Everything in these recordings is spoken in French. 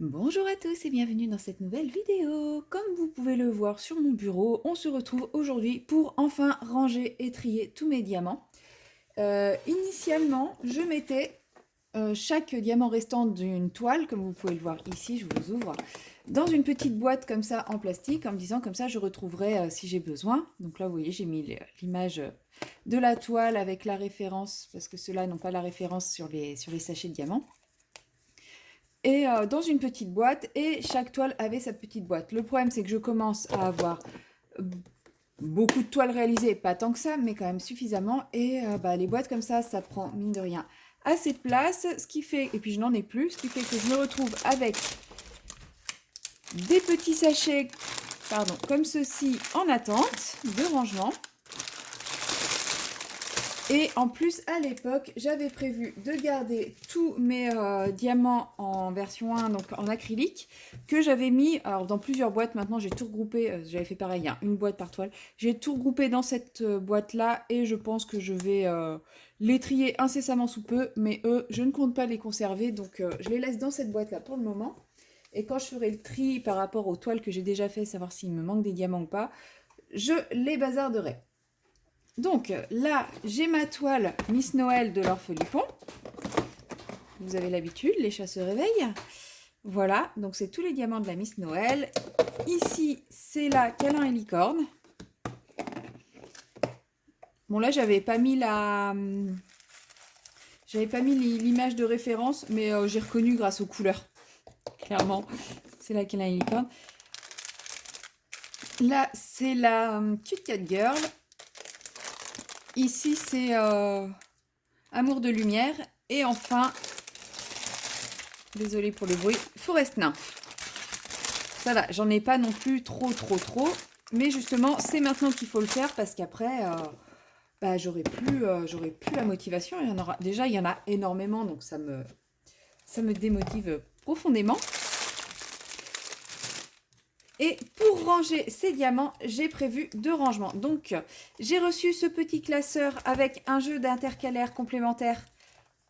Bonjour à tous et bienvenue dans cette nouvelle vidéo. Comme vous pouvez le voir sur mon bureau, on se retrouve aujourd'hui pour enfin ranger et trier tous mes diamants. Initialement, je mettais chaque diamant restant d'une toile, comme vous pouvez le voir ici, je vous ouvre, dans une petite boîte comme ça en plastique, en me disant comme ça je retrouverai si j'ai besoin. Donc là, vous voyez, j'ai mis l'image de la toile avec la référence, parce que ceux-là n'ont pas la référence sur les sachets de diamants. Et dans une petite boîte, et chaque toile avait sa petite boîte. Le problème, c'est que je commence à avoir beaucoup de toiles réalisées, pas tant que ça, mais quand même suffisamment, et les boîtes comme ça prend, mine de rien, assez de place, ce qui fait, et puis je n'en ai plus, ce qui fait que je me retrouve avec des petits sachets, pardon, comme ceci, en attente de rangement. Et en plus, à l'époque, j'avais prévu de garder tous mes diamants en version 1, donc en acrylique, que j'avais mis alors, dans plusieurs boîtes. Maintenant, j'ai tout regroupé. J'avais fait pareil, hein, une boîte par toile. J'ai tout regroupé dans cette boîte-là et je pense que je vais les trier incessamment sous peu. Mais eux, je ne compte pas les conserver, donc je les laisse dans cette boîte-là pour le moment. Et quand je ferai le tri par rapport aux toiles que j'ai déjà fait, savoir s'il me manque des diamants ou pas, je les bazarderai. Donc là, j'ai ma toile Miss Noël de l'Orphelipon. Vous avez l'habitude, les chats se réveillent. Voilà, donc c'est tous les diamants de la Miss Noël. Ici, c'est la câlin et licorne. Bon là, j'avais pas mis l'image de référence, mais j'ai reconnu grâce aux couleurs. Clairement, c'est la câlin et licorne. Là, c'est la Cute Cat Girl. Ici, c'est Amour de lumière. Et enfin, désolée pour le bruit, Forest Nymph. Ça va, j'en ai pas non plus trop. Mais justement, c'est maintenant qu'il faut le faire parce qu'après, j'aurai plus la motivation. Il y en a énormément, donc ça me démotive profondément. Et pour ranger ces diamants, j'ai prévu deux rangements. Donc, j'ai reçu ce petit classeur avec un jeu d'intercalaire complémentaire.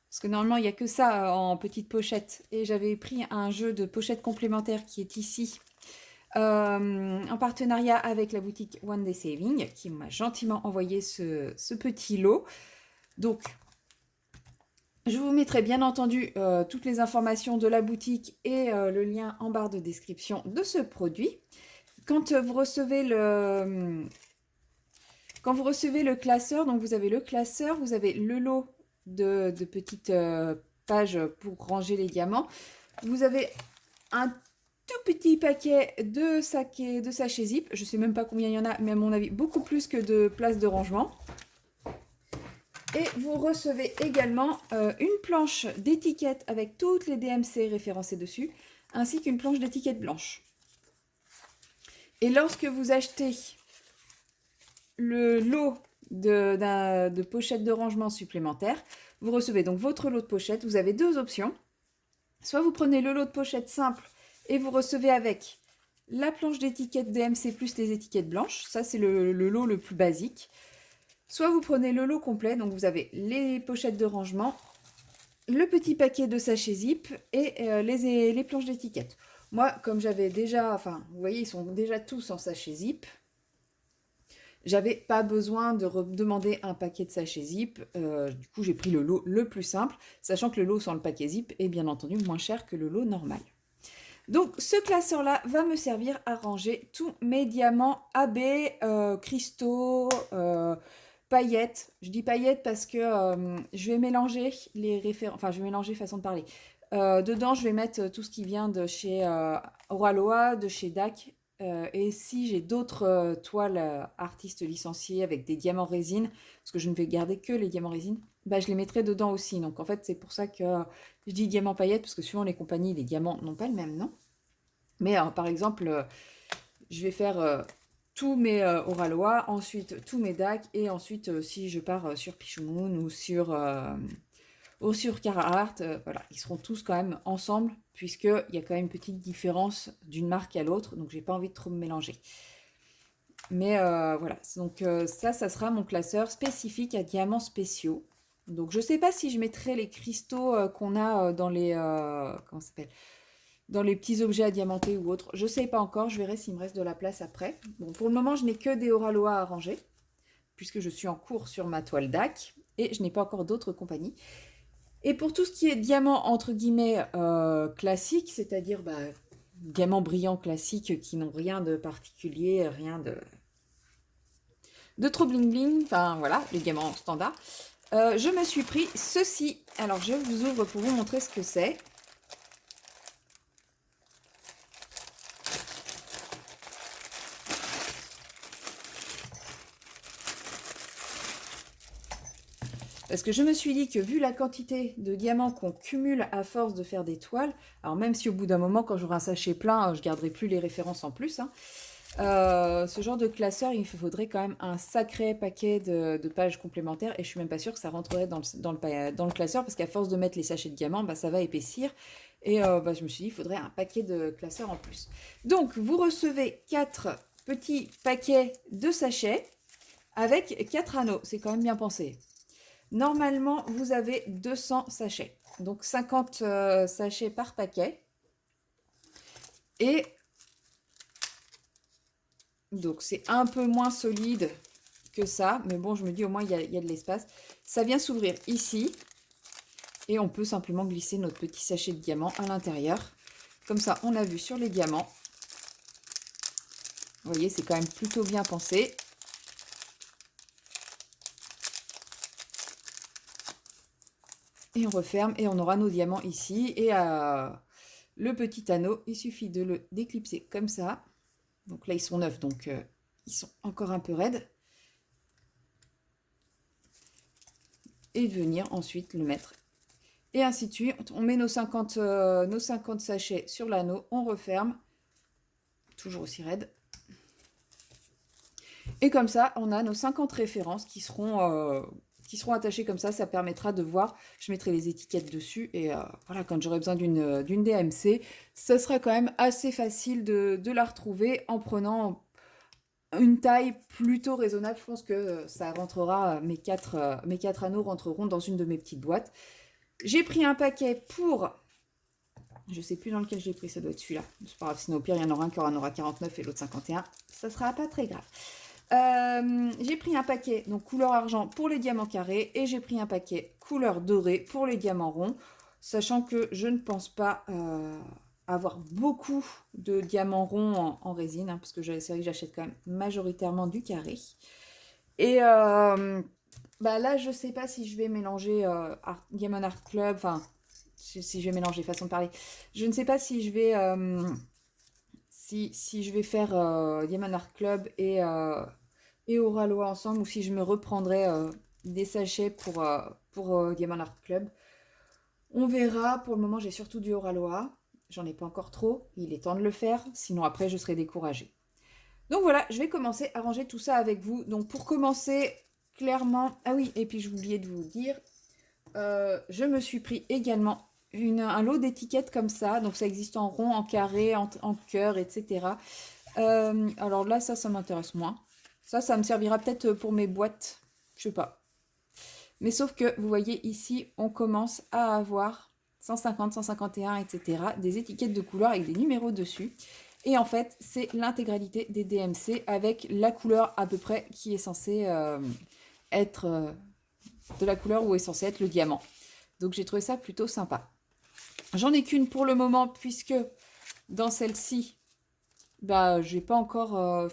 Parce que normalement, il n'y a que ça en petite pochette. Et j'avais pris un jeu de pochette complémentaire qui est ici. En partenariat avec la boutique One Day Saving, qui m'a gentiment envoyé ce petit lot. Donc, je vous mettrai bien entendu toutes les informations de la boutique et le lien en barre de description de ce produit. Quand vous recevez le classeur, donc vous avez le classeur, vous avez le lot de petites pages pour ranger les diamants. Vous avez un tout petit paquet de sachets zip. Je ne sais même pas combien il y en a, mais à mon avis, beaucoup plus que de places de rangement. Et vous recevez également une planche d'étiquettes avec toutes les DMC référencées dessus, ainsi qu'une planche d'étiquettes blanche. Et lorsque vous achetez le lot de pochettes de rangement supplémentaires, vous recevez donc votre lot de pochettes. Vous avez deux options. Soit vous prenez le lot de pochettes simple et vous recevez avec la planche d'étiquettes DMC plus les étiquettes blanches. Ça, c'est le lot le plus basique. Soit vous prenez le lot complet, donc vous avez les pochettes de rangement, le petit paquet de sachets zip et les planches d'étiquettes. Moi, comme j'avais déjà, enfin, vous voyez, ils sont déjà tous en sachets zip. J'avais pas besoin de demander un paquet de sachets zip. Du coup, j'ai pris le lot le plus simple, sachant que le lot sans le paquet zip est bien entendu moins cher que le lot normal. Donc, ce classeur-là va me servir à ranger tous mes diamants AB, cristaux, paillettes. Je dis paillettes parce que je vais mélanger les références. Enfin, je vais mélanger façon de parler. Dedans, je vais mettre tout ce qui vient de chez Oraloa, de chez DAC. Et si j'ai d'autres toiles artistes licenciés avec des diamants résine, parce que je ne vais garder que les diamants résine, je les mettrai dedans aussi. Donc en fait, c'est pour ça que je dis diamants paillettes, parce que suivant les compagnies, les diamants n'ont pas le même nom. Mais par exemple, je vais faire tous mes Oraloa, ensuite tous mes DAC, et ensuite si je pars sur Pichumoon ou sur Carhartt, voilà, ils seront tous quand même ensemble, puisqu'il y a quand même une petite différence d'une marque à l'autre, donc j'ai pas envie de trop me mélanger. Mais voilà, donc ça sera mon classeur spécifique à diamants spéciaux. Donc je sais pas si je mettrai les cristaux qu'on a dans les... comment ça s'appelle ? dans les petits objets à diamanter ou autres. Je ne sais pas encore, je verrai s'il me reste de la place après. Bon, pour le moment, je n'ai que des Oralois à ranger, puisque je suis en cours sur ma toile DAC, et je n'ai pas encore d'autres compagnies. Et pour tout ce qui est diamant, entre guillemets, classique, c'est-à-dire diamants brillants classiques qui n'ont rien de particulier, rien de trop bling bling, enfin voilà, les diamants standards. Je me suis pris ceci. Alors je vous ouvre pour vous montrer ce que c'est. Parce que je me suis dit que vu la quantité de diamants qu'on cumule à force de faire des toiles, alors même si au bout d'un moment, quand j'aurai un sachet plein, je ne garderai plus les références en plus, hein, ce genre de classeur, il faudrait quand même un sacré paquet de pages complémentaires et je suis même pas sûre que ça rentrerait dans le classeur parce qu'à force de mettre les sachets de diamants, ça va épaissir et je me suis dit il faudrait un paquet de classeurs en plus. Donc vous recevez 4 petits paquets de sachets avec 4 anneaux, c'est quand même bien pensé. Normalement, vous avez 200 sachets, donc 50 sachets par paquet. Et donc, c'est un peu moins solide que ça, mais bon, je me dis au moins, il y a de l'espace. Ça vient s'ouvrir ici, et on peut simplement glisser notre petit sachet de diamants à l'intérieur. Comme ça, on a vu sur les diamants. Vous voyez, c'est quand même plutôt bien pensé. Et on referme et on aura nos diamants ici. Et le petit anneau, il suffit de le déclipser comme ça. Donc là, ils sont neufs, donc ils sont encore un peu raides. Et de venir ensuite le mettre. Et ainsi de suite. On met nos 50 sachets sur l'anneau, on referme. Toujours aussi raide. Et comme ça, on a nos 50 références qui seront attachées comme ça. Ça permettra de voir. Je mettrai les étiquettes dessus. Et voilà, quand j'aurai besoin d'une DMC, ça sera quand même assez facile de la retrouver en prenant une taille plutôt raisonnable. Je pense que ça rentrera, mes quatre anneaux rentreront dans une de mes petites boîtes. J'ai pris un paquet pour... Je ne sais plus dans lequel j'ai pris, ça doit être celui-là. C'est pas grave, sinon au pire, il y en aura un qui en aura 49 et l'autre 51. Ça sera pas très grave. J'ai pris un paquet donc couleur argent pour les diamants carrés et j'ai pris un paquet couleur dorée pour les diamants ronds, sachant que je ne pense pas avoir beaucoup de diamants ronds en résine, hein, parce que c'est vrai que j'achète quand même majoritairement du carré. Et là, je sais pas si je vais mélanger Diamond Art Club, enfin, si je vais mélanger, façon de parler. Je ne sais pas si je vais, si je vais faire Diamond Art Club et Oralois ensemble, ou si je me reprendrai des sachets pour Diamond Art Club. On verra. Pour le moment, j'ai surtout du Oralois. J'en ai pas encore trop. Il est temps de le faire. Sinon, après, je serai découragée. Donc voilà, je vais commencer à ranger tout ça avec vous. Donc pour commencer, clairement... Ah oui, et puis j'ai oublié de vous dire, je me suis pris également un lot d'étiquettes comme ça. Donc ça existe en rond, en carré, en cœur, etc. Alors là, ça m'intéresse moins. Ça me servira peut-être pour mes boîtes. Je sais pas. Mais sauf que, vous voyez ici, on commence à avoir 150, 151, etc. Des étiquettes de couleurs avec des numéros dessus. Et en fait, c'est l'intégralité des DMC avec la couleur à peu près qui est censée être de la couleur où est censé être le diamant. Donc j'ai trouvé ça plutôt sympa. J'en ai qu'une pour le moment puisque dans celle-ci, j'ai pas encore...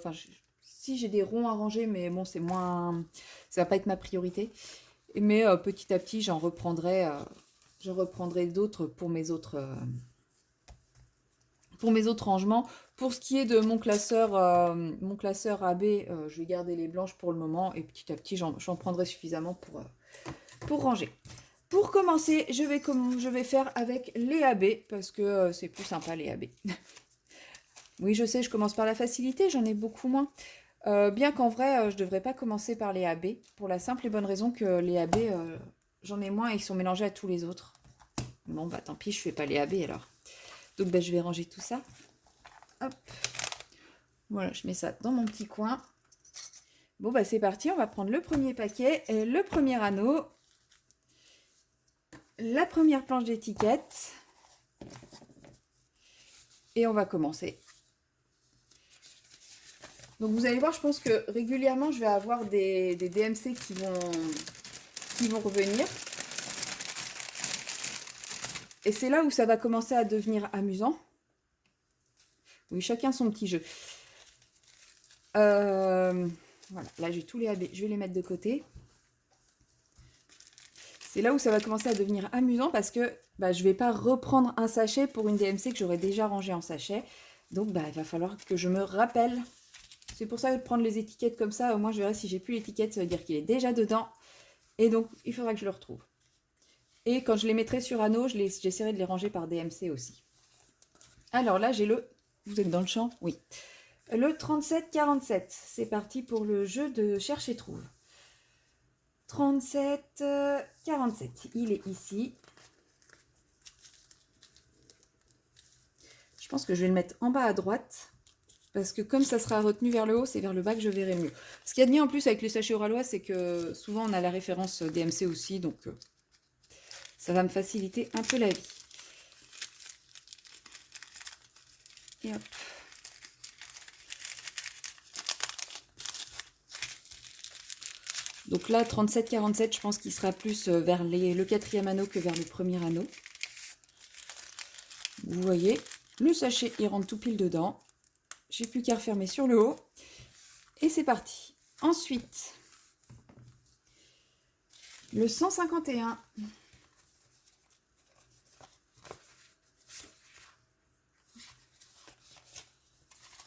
si j'ai des ronds à ranger, mais bon, c'est moins... Ça va pas être ma priorité. Mais petit à petit, j'en reprendrai... je reprendrai d'autres pour mes autres rangements. Pour ce qui est de mon classeur AB, je vais garder les blanches pour le moment et petit à petit j'en prendrai suffisamment pour ranger. Pour commencer, je vais faire avec les AB parce que c'est plus sympa les AB. Oui, je sais, je commence par la facilité, j'en ai beaucoup moins. Bien qu'en vrai, je ne devrais pas commencer par les AB pour la simple et bonne raison que les AB, j'en ai moins et ils sont mélangés à tous les autres. Bon, tant pis, je fais pas les AB alors. Donc, je vais ranger tout ça. Hop. Voilà, je mets ça dans mon petit coin. Bon, c'est parti. On va prendre le premier paquet, le premier anneau, la première planche d'étiquette. Et on va commencer. Donc vous allez voir, je pense que régulièrement, je vais avoir des DMC qui vont revenir. Et c'est là où ça va commencer à devenir amusant. Oui, chacun son petit jeu. Voilà, là j'ai tous les AB, je vais les mettre de côté. C'est là où ça va commencer à devenir amusant parce que je ne vais pas reprendre un sachet pour une DMC que j'aurais déjà rangé en sachet. Donc il va falloir que je me rappelle. C'est pour ça que de prendre les étiquettes comme ça, au moins je verrai si j'ai plus l'étiquette, ça veut dire qu'il est déjà dedans. Et donc il faudra que je le retrouve. Et quand je les mettrai sur anneau, j'essaierai de les ranger par DMC aussi. Alors là j'ai le... Vous êtes dans le champ? Oui. Le 37-47. C'est parti pour le jeu de cherche et trouve. 37-47. Il est ici. Je pense que je vais le mettre en bas à droite. Parce que comme ça sera retenu vers le haut, c'est vers le bas que je verrai mieux. Ce qu'il y a de bien en plus avec les sachets Oralois, c'est que souvent on a la référence DMC aussi. Donc ça va me faciliter un peu la vie. Et hop. Donc là, 37-47, je pense qu'il sera plus vers le 4e anneau que vers le premier anneau. Vous voyez, le sachet, il rentre tout pile dedans. J'ai plus qu'à refermer sur le haut. Et c'est parti. Ensuite, le 151.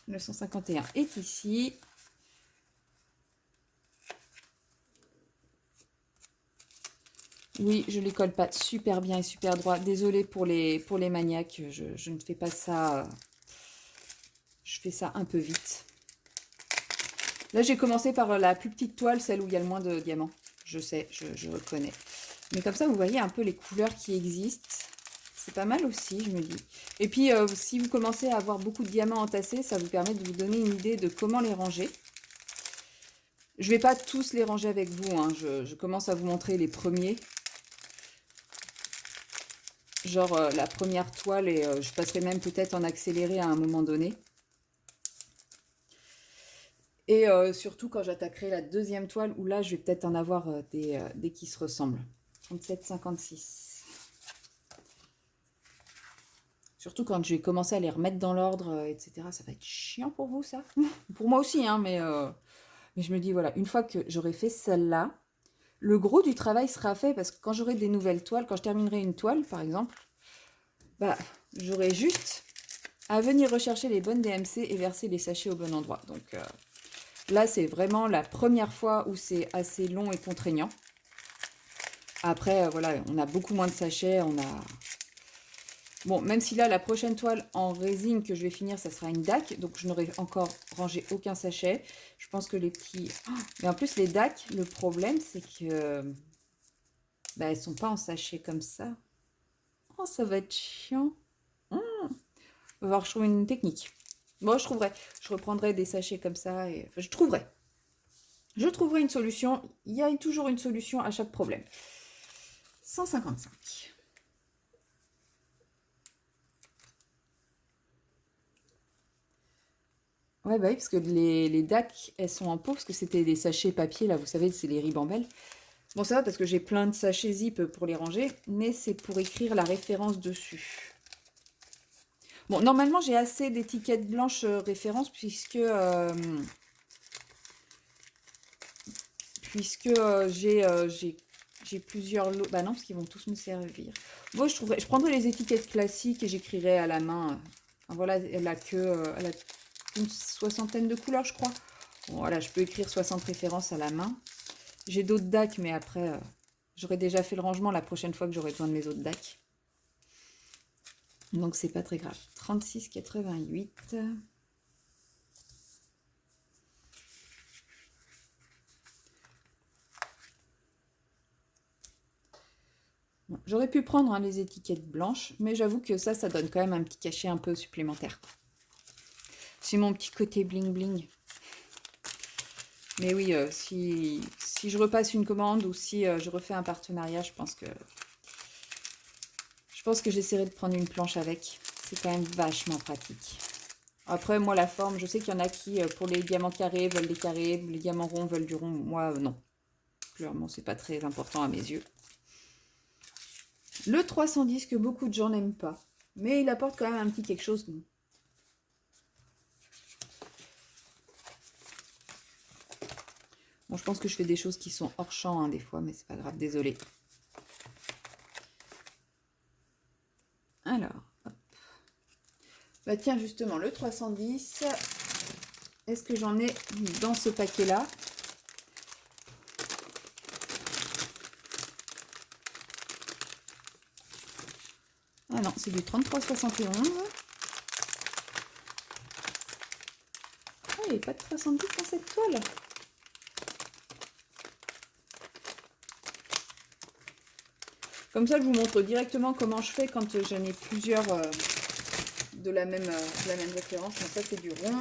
Le 151 est ici. Oui, je ne les colle pas super bien et super droit. Désolée pour les maniaques, je ne fais pas ça. Je fais ça un peu vite. Là, j'ai commencé par la plus petite toile, celle où il y a le moins de diamants. Je sais, je reconnais. Mais comme ça, vous voyez un peu les couleurs qui existent. C'est pas mal aussi, je me dis. Et puis, si vous commencez à avoir beaucoup de diamants entassés, ça vous permet de vous donner une idée de comment les ranger. Je ne vais pas tous les ranger avec vous, hein. Je commence à vous montrer les premiers. Genre la première toile, et je passerai même peut-être en accéléré à un moment donné. Et surtout quand j'attaquerai la deuxième toile, où là je vais peut-être en avoir des qui se ressemblent. 37-56. Surtout quand je vais commencer à les remettre dans l'ordre, etc. Ça va être chiant pour vous, ça. Pour moi aussi, hein, mais je me dis, voilà, une fois que j'aurai fait celle-là, le gros du travail sera fait, parce que quand j'aurai des nouvelles toiles, quand je terminerai une toile, par exemple, j'aurai juste à venir rechercher les bonnes DMC et verser les sachets au bon endroit. Donc là, c'est vraiment la première fois où c'est assez long et contraignant. Après, voilà, on a beaucoup moins de sachets, on a... Bon, même si là, la prochaine toile en résine que je vais finir, ça sera une DAC. Donc, je n'aurai encore rangé aucun sachet. Je pense que les petits... Oh, mais en plus, les DAC, le problème, c'est que... elles ne sont pas en sachet comme ça. Oh, ça va être chiant. On va voir, je trouve une technique. Bon, je trouverai. Je reprendrai des sachets comme ça. Et... Enfin, je trouverai. Je trouverai une solution. Il y a toujours une solution à chaque problème. 155. Ouais, bah oui, parce que les DAC, elles sont en pot, parce que c'était des sachets papier, là, vous savez, c'est les ribambelles. Bon, ça va, parce que j'ai plein de sachets zip pour les ranger, mais c'est pour écrire la référence dessus. Bon, normalement, j'ai assez d'étiquettes blanches références, puisque j'ai plusieurs lots. Bah non, parce qu'ils vont tous me servir. Bon, je prendrai les étiquettes classiques et j'écrirai à la main. Voilà, elle a une soixantaine de couleurs, je crois. Bon, voilà, je peux écrire 60 références à la main. J'ai d'autres DAC, mais après, j'aurai déjà fait le rangement la prochaine fois que j'aurai besoin de mes autres DAC. Donc, c'est pas très grave. 36,88. Bon, j'aurais pu prendre les étiquettes blanches, mais j'avoue que ça donne quand même un petit cachet un peu supplémentaire. C'est mon petit côté bling bling. Mais oui, si je repasse une commande ou si je refais un partenariat, je pense que j'essaierai de prendre une planche avec. c'est quand même vachement pratique. Après, moi, la forme, je sais qu'il y en a qui, pour les diamants carrés, veulent des carrés, les diamants ronds veulent du rond. Moi, non. Clairement, c'est pas très important à mes yeux. Le 310 que beaucoup de gens n'aiment pas. Mais il apporte quand même un petit quelque chose. Bon, je pense que je fais des choses qui sont hors champ hein, des fois, mais c'est pas grave, désolé. Alors, hop. Bah tiens, justement, le 310, est-ce que j'en ai dans ce paquet-là? Ah non, c'est du 33,71. Ah, il n'y a pas de 310 dans cette toile. Comme ça, je vous montre directement comment je fais quand j'en ai plusieurs de la même référence. Donc ça, c'est du rond.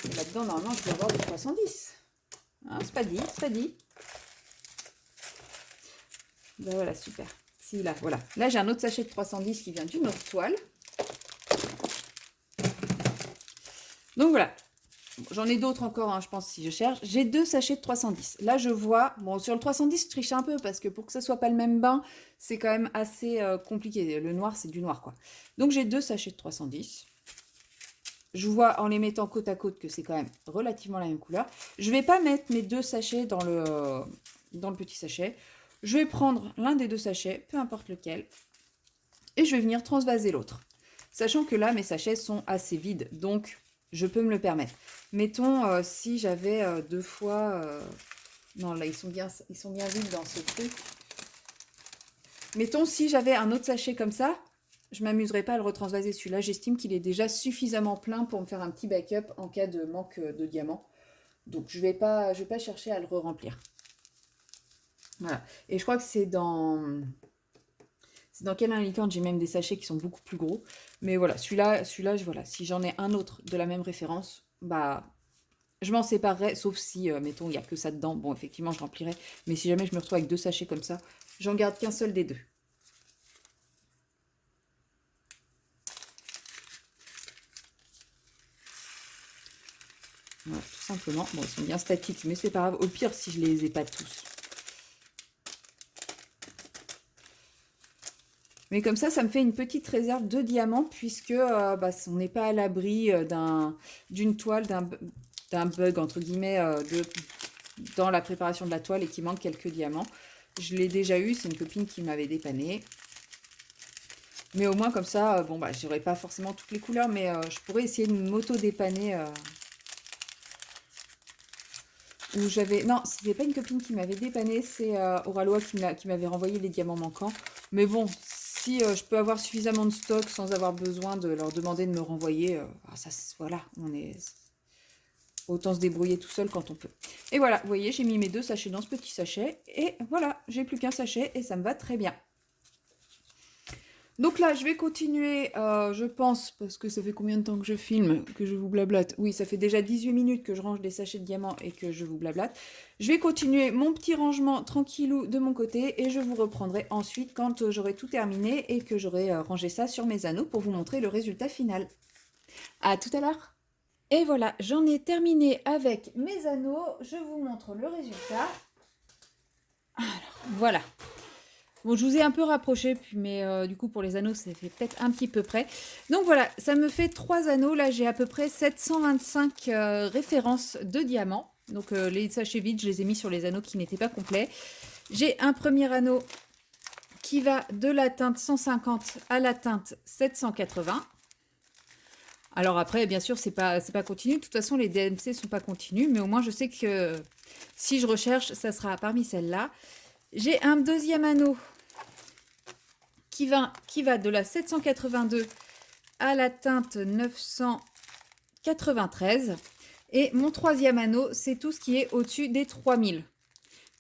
Et là-dedans, normalement, je vais avoir du 310. Hein, c'est pas dit, c'est pas dit. Ben voilà, super. Si, là, voilà. Là, j'ai un autre sachet de 310 qui vient d'une autre toile. Donc voilà. J'en ai d'autres encore, hein, je pense, si je cherche. J'ai 2 sachets de 310. Là, je vois... Bon, sur le 310, je triche un peu parce que pour que ce soit pas le même bain, c'est quand même assez compliqué. Le noir, c'est du noir, quoi. Donc, j'ai 2 sachets de 310. Je vois en les mettant côte à côte que c'est quand même relativement la même couleur. Je vais pas mettre mes 2 sachets dans le petit sachet. Je vais prendre l'un des 2 sachets, peu importe lequel, et je vais venir transvaser l'autre. Sachant que là, mes sachets sont assez vides, donc je peux me le permettre. Mettons, si j'avais 2 fois... Non, là, ils sont bien vides dans ce truc. Mettons, si j'avais un autre sachet comme ça, je ne m'amuserais pas à le retransvaser. Celui-là, j'estime qu'il est déjà suffisamment plein pour me faire un petit backup en cas de manque de diamants. Donc, je vais pas chercher à le re-remplir. Voilà. Et je crois que c'est dans... C'est dans Canal Licorne, j'ai même des sachets qui sont beaucoup plus gros. Mais voilà, celui-là, voilà, si j'en ai un autre de la même référence, bah, je m'en séparerai, sauf si, mettons, il n'y a que ça dedans. Bon, effectivement, je remplirai. Mais si jamais je me retrouve avec 2 sachets comme ça, j'en garde qu'un seul des 2. Voilà, tout simplement. Bon, ils sont bien statiques, mais c'est pas grave. Au pire, si je les ai pas tous. Mais comme ça me fait une petite réserve de diamants, puisque bah, on n'est pas à l'abri d'une toile, d'un bug, entre guillemets, dans la préparation de la toile et qui manque quelques diamants. Je l'ai déjà eu, c'est une copine qui m'avait dépanné. Mais au moins, comme ça, bon, bah, j'aurais pas forcément toutes les couleurs, mais je pourrais essayer de m'auto-dépanner. Où j'avais... Non, c'était pas une copine qui m'avait dépanné, c'est Oralois qui m'avait renvoyé les diamants manquants. Mais bon, si je peux avoir suffisamment de stock sans avoir besoin de leur demander de me renvoyer, ça, voilà, on est... Autant se débrouiller tout seul quand on peut. Et voilà, vous voyez, j'ai mis mes 2 sachets dans ce petit sachet. Et voilà, j'ai plus qu'un sachet et ça me va très bien. Donc là, je vais continuer, je pense, parce que ça fait combien de temps que je filme, que je vous blablate? Oui, ça fait déjà 18 minutes que je range des sachets de diamants et que je vous blablate. Je vais continuer mon petit rangement tranquillou de mon côté et je vous reprendrai ensuite quand j'aurai tout terminé et que j'aurai rangé ça sur mes anneaux pour vous montrer le résultat final. À tout à l'heure! Et voilà, j'en ai terminé avec mes anneaux. Je vous montre le résultat. Alors, voilà. Bon, je vous ai un peu rapproché, mais du coup, pour les anneaux, ça fait peut-être un petit peu près. Donc voilà, ça me fait 3 anneaux. Là, j'ai à peu près 725 références de diamants. Donc les sachets vides, je les ai mis sur les anneaux qui n'étaient pas complets. J'ai un premier anneau qui va de la teinte 150 à la teinte 780. Alors après, bien sûr, c'est pas continu. De toute façon, les DMC sont pas continus, mais au moins, je sais que si je recherche, ça sera parmi celles-là. J'ai un deuxième anneau qui va de la 782 à la teinte 993. Et mon troisième anneau, c'est tout ce qui est au-dessus des 3000.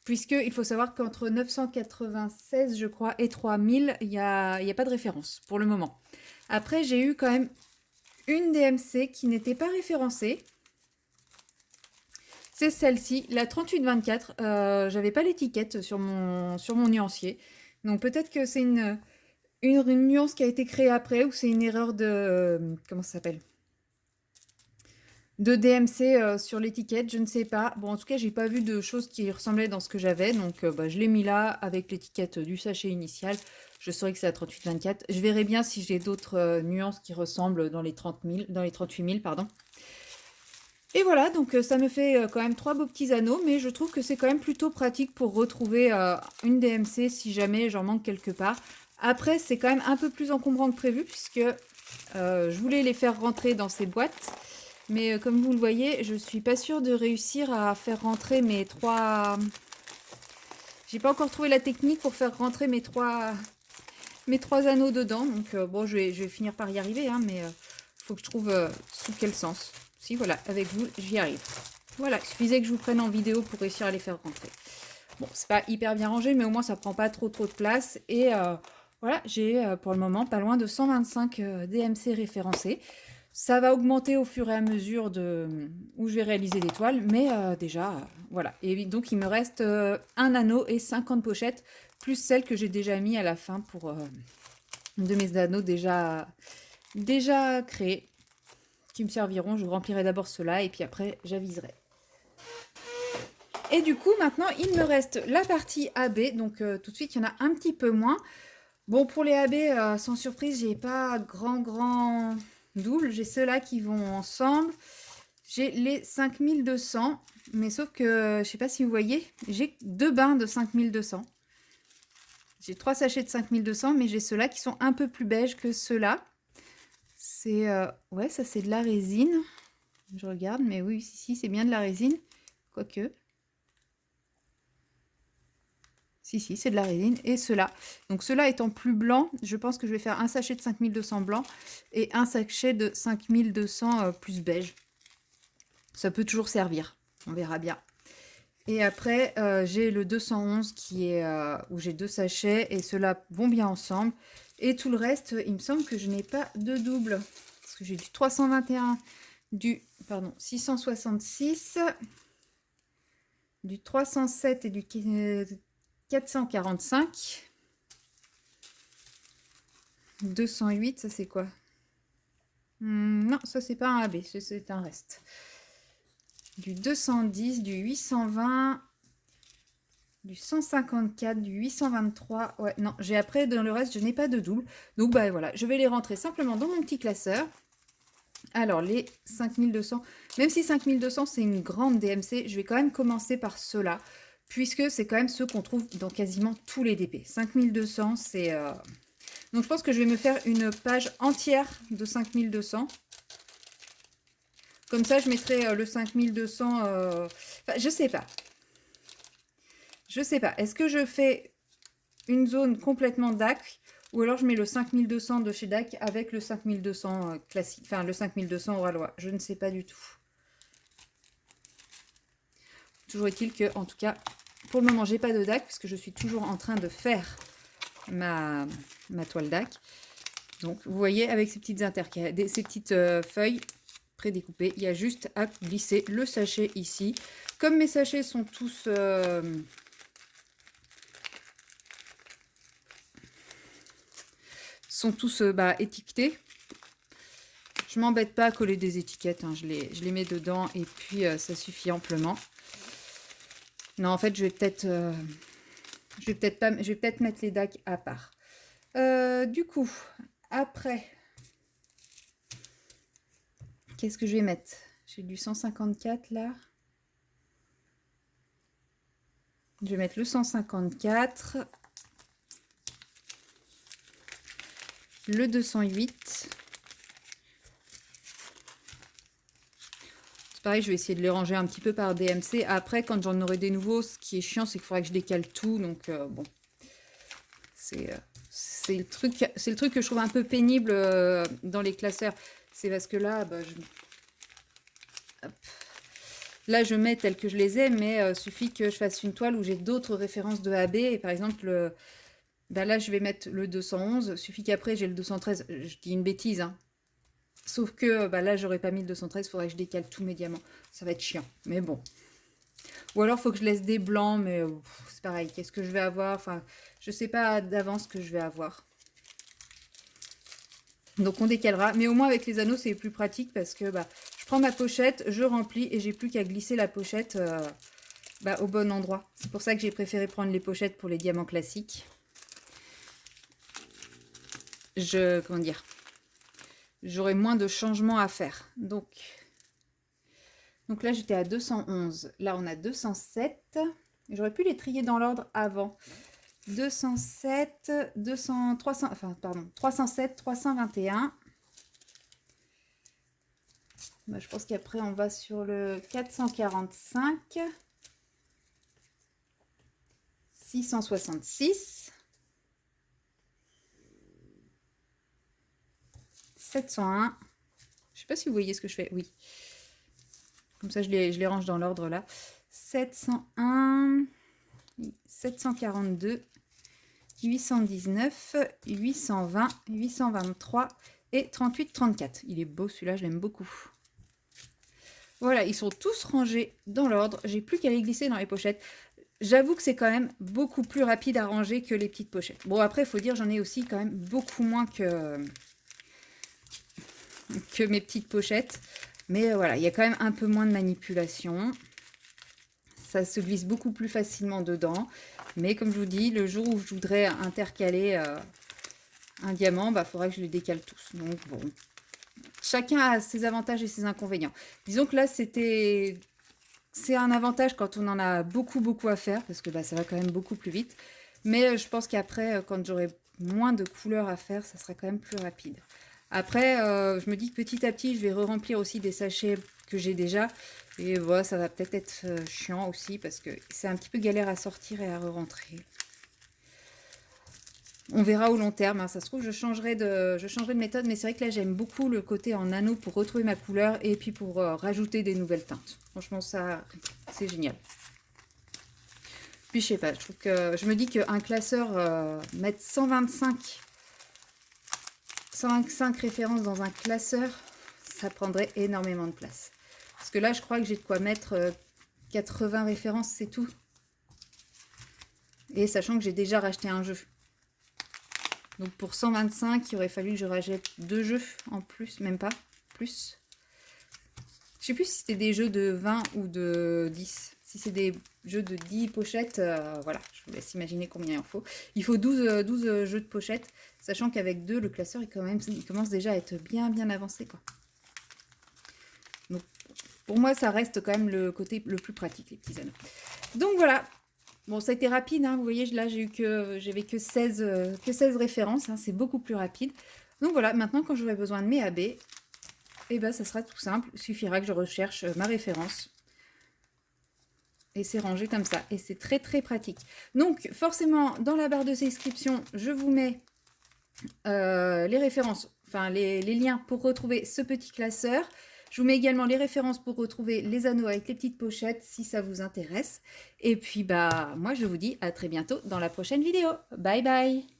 Puisqu'il faut savoir qu'entre 996, je crois, et 3000, il n'y a pas de référence pour le moment. Après, j'ai eu quand même une DMC qui n'était pas référencée. C'est celle-ci, la 3824. J'avais pas l'étiquette sur mon nuancier. Donc peut-être que c'est une une nuance qui a été créée après ou c'est une erreur de... comment ça s'appelle? De DMC sur l'étiquette, je ne sais pas. Bon, en tout cas, j'ai pas vu de choses qui ressemblaient dans ce que j'avais, donc bah, je l'ai mis là avec l'étiquette du sachet initial. Je saurais que c'est à 38,24. Je verrai bien si j'ai d'autres nuances qui ressemblent dans les 30 000, dans les 38 000, pardon. Et voilà, donc ça me fait quand même 3 beaux petits anneaux, mais je trouve que c'est quand même plutôt pratique pour retrouver une DMC si jamais j'en manque quelque part. Après, c'est quand même un peu plus encombrant que prévu puisque je voulais les faire rentrer dans ces boîtes. Mais comme vous le voyez, je suis pas sûre de réussir à faire rentrer mes 3... J'ai pas encore trouvé la technique pour faire rentrer mes 3 anneaux dedans. Donc bon, je vais finir par y arriver, hein, mais faut que je trouve sous quel sens. Si, voilà, avec vous, j'y arrive. Voilà, il suffisait que je vous prenne en vidéo pour réussir à les faire rentrer. Bon, c'est pas hyper bien rangé, mais au moins ça prend pas trop de place. Et voilà, j'ai pour le moment pas loin de 125 DMC référencés. Ça va augmenter au fur et à mesure où je vais réaliser des toiles, mais déjà, voilà. Et donc, il me reste un anneau et 50 pochettes, plus celles que j'ai déjà mis à la fin pour de mes anneaux déjà créés, qui me serviront. Je remplirai d'abord cela et puis après, j'aviserai. Et du coup, maintenant, il me reste la partie AB. Donc, tout de suite, il y en a un petit peu moins. Bon, pour les AB, sans surprise, j'ai pas grand double. J'ai ceux-là qui vont ensemble. J'ai les 5200. Mais sauf que, je sais pas si vous voyez, j'ai 2 bains de 5200. J'ai 3 sachets de 5200, mais j'ai ceux-là qui sont un peu plus beige que ceux-là. C'est... ouais, ça c'est de la résine. Je regarde, mais oui, si, c'est bien de la résine. Quoique... Si, c'est de la résine. Et ceux-là. Donc, ceux-là étant plus blancs, je pense que je vais faire un sachet de 5200 blanc et un sachet de 5200 plus beige. Ça peut toujours servir. On verra bien. Et après, j'ai le 211 qui est où j'ai 2 sachets et ceux-là vont bien ensemble. Et tout le reste, il me semble que je n'ai pas de double. Parce que j'ai du 321, du 666, du 307 et du 445. 208, ça c'est quoi? Non, ça c'est pas un AB, c'est un reste. Du 210, du 820, du 154, du 823. Ouais, non, j'ai après dans le reste, je n'ai pas de double. Donc bah voilà, je vais les rentrer simplement dans mon petit classeur. Alors les 5200, même si 5200 c'est une grande DMC, je vais quand même commencer par ceux-là, puisque c'est quand même ceux qu'on trouve dans quasiment tous les DP. 5200, c'est... Donc je pense que je vais me faire une page entière de 5200. Comme ça, je mettrai le 5200... Enfin, je sais pas. Je sais pas. Est-ce que je fais une zone complètement DAC ou alors je mets le 5200 de chez DAC avec le 5200 classique. Enfin, le 5200 Oralois. Je ne sais pas du tout. Toujours est-il que, en tout cas, pour le moment, j'ai pas de DAC puisque je suis toujours en train de faire ma toile DAC. Donc, vous voyez, avec ces petites ces petites feuilles prédécoupées, il y a juste à glisser le sachet ici. Comme mes sachets sont tous... étiquetés. Je m'embête pas à coller des étiquettes, hein. Je les mets dedans et puis ça suffit amplement. Non, en fait, je vais peut-être mettre les DAC à part. Du coup, après, qu'est-ce que je vais mettre? J'ai du 154 là. Je vais mettre le 154. Le 208. C'est pareil, je vais essayer de les ranger un petit peu par DMC. Après, quand j'en aurai des nouveaux, ce qui est chiant, c'est qu'il faudra que je décale tout. Donc, bon. C'est le truc que je trouve un peu pénible dans les classeurs. C'est parce que là, bah, là, je mets tels que je les ai, mais suffit que je fasse une toile où j'ai d'autres références de AB. Et par exemple, bah là, je vais mettre le 211. Suffit qu'après, j'ai le 213. Je dis une bêtise, hein. Sauf que bah là, j'aurais pas mis le 213. Il faudrait que je décale tous mes diamants. Ça va être chiant. Mais bon. Ou alors, il faut que je laisse des blancs. Mais c'est pareil. Qu'est-ce que je vais avoir? Enfin, je sais pas d'avance ce que je vais avoir. Donc on décalera, mais au moins avec les anneaux c'est plus pratique parce que bah, je prends ma pochette, je remplis et j'ai plus qu'à glisser la pochette bah, au bon endroit. C'est pour ça que j'ai préféré prendre les pochettes pour les diamants classiques. Comment dire, j'aurai moins de changements à faire. Donc là j'étais à 211, là on a 207. J'aurais pu les trier dans l'ordre avant. 207, 200, 300, enfin pardon, 307, 321. Bah, je pense qu'après on va sur le 445, 666, 701. Je sais pas si vous voyez ce que je fais. Oui. Comme ça je les range dans l'ordre là. 701, 742. 819, 820, 823 et 38, 34. Il est beau celui-là, je l'aime beaucoup. Voilà, ils sont tous rangés dans l'ordre. J'ai plus qu'à les glisser dans les pochettes. J'avoue que c'est quand même beaucoup plus rapide à ranger que les petites pochettes. Bon, après, il faut dire, j'en ai aussi quand même beaucoup moins que mes petites pochettes. Mais voilà, il y a quand même un peu moins de manipulation. Ça se glisse beaucoup plus facilement dedans. Mais comme je vous dis, le jour où je voudrais intercaler un diamant, bah, faudra que je les décale tous. Donc bon, chacun a ses avantages et ses inconvénients. Disons que là, c'est un avantage quand on en a beaucoup à faire, parce que bah, ça va quand même beaucoup plus vite. Mais je pense qu'après, quand j'aurai moins de couleurs à faire, ça sera quand même plus rapide. Après, je me dis que petit à petit, je vais re-remplir aussi des sachets que j'ai déjà. Et voilà, ça va peut-être être chiant aussi parce que c'est un petit peu galère à sortir et à re-rentrer. On verra au long terme, hein. Ça se trouve, je changerai de méthode, mais c'est vrai que là, j'aime beaucoup le côté en anneau pour retrouver ma couleur et puis pour rajouter des nouvelles teintes. Franchement, ça, c'est génial. Puis, je sais pas, je trouve que je me dis qu'un classeur, mettre 125 références dans un classeur, ça prendrait énormément de place. Parce que là, je crois que j'ai de quoi mettre 80 références, c'est tout. Et sachant que j'ai déjà racheté un jeu. Donc pour 125, il aurait fallu que je rachète 2 jeux en plus, même pas, plus. Je sais plus si c'était des jeux de 20 ou de 10. Si c'est des jeux de 10 pochettes, voilà, je vous laisse imaginer combien il en faut. Il faut 12 jeux de pochettes, sachant qu'avec 2, le classeur, il commence déjà à être bien avancé, quoi. Donc, pour moi, ça reste quand même le côté le plus pratique, les petits anneaux. Donc voilà. Bon, ça a été rapide, hein. Vous voyez, là, j'avais que 16 références, hein. C'est beaucoup plus rapide. Donc voilà, maintenant, quand j'aurai besoin de mes AB, eh ben, ça sera tout simple. Il suffira que je recherche ma référence. Et c'est rangé comme ça. Et c'est très pratique. Donc, forcément, dans la barre de description, je vous mets les références, enfin les liens pour retrouver ce petit classeur. Je vous mets également les références pour retrouver les anneaux avec les petites pochettes si ça vous intéresse. Et puis, bah, moi, je vous dis à très bientôt dans la prochaine vidéo. Bye bye!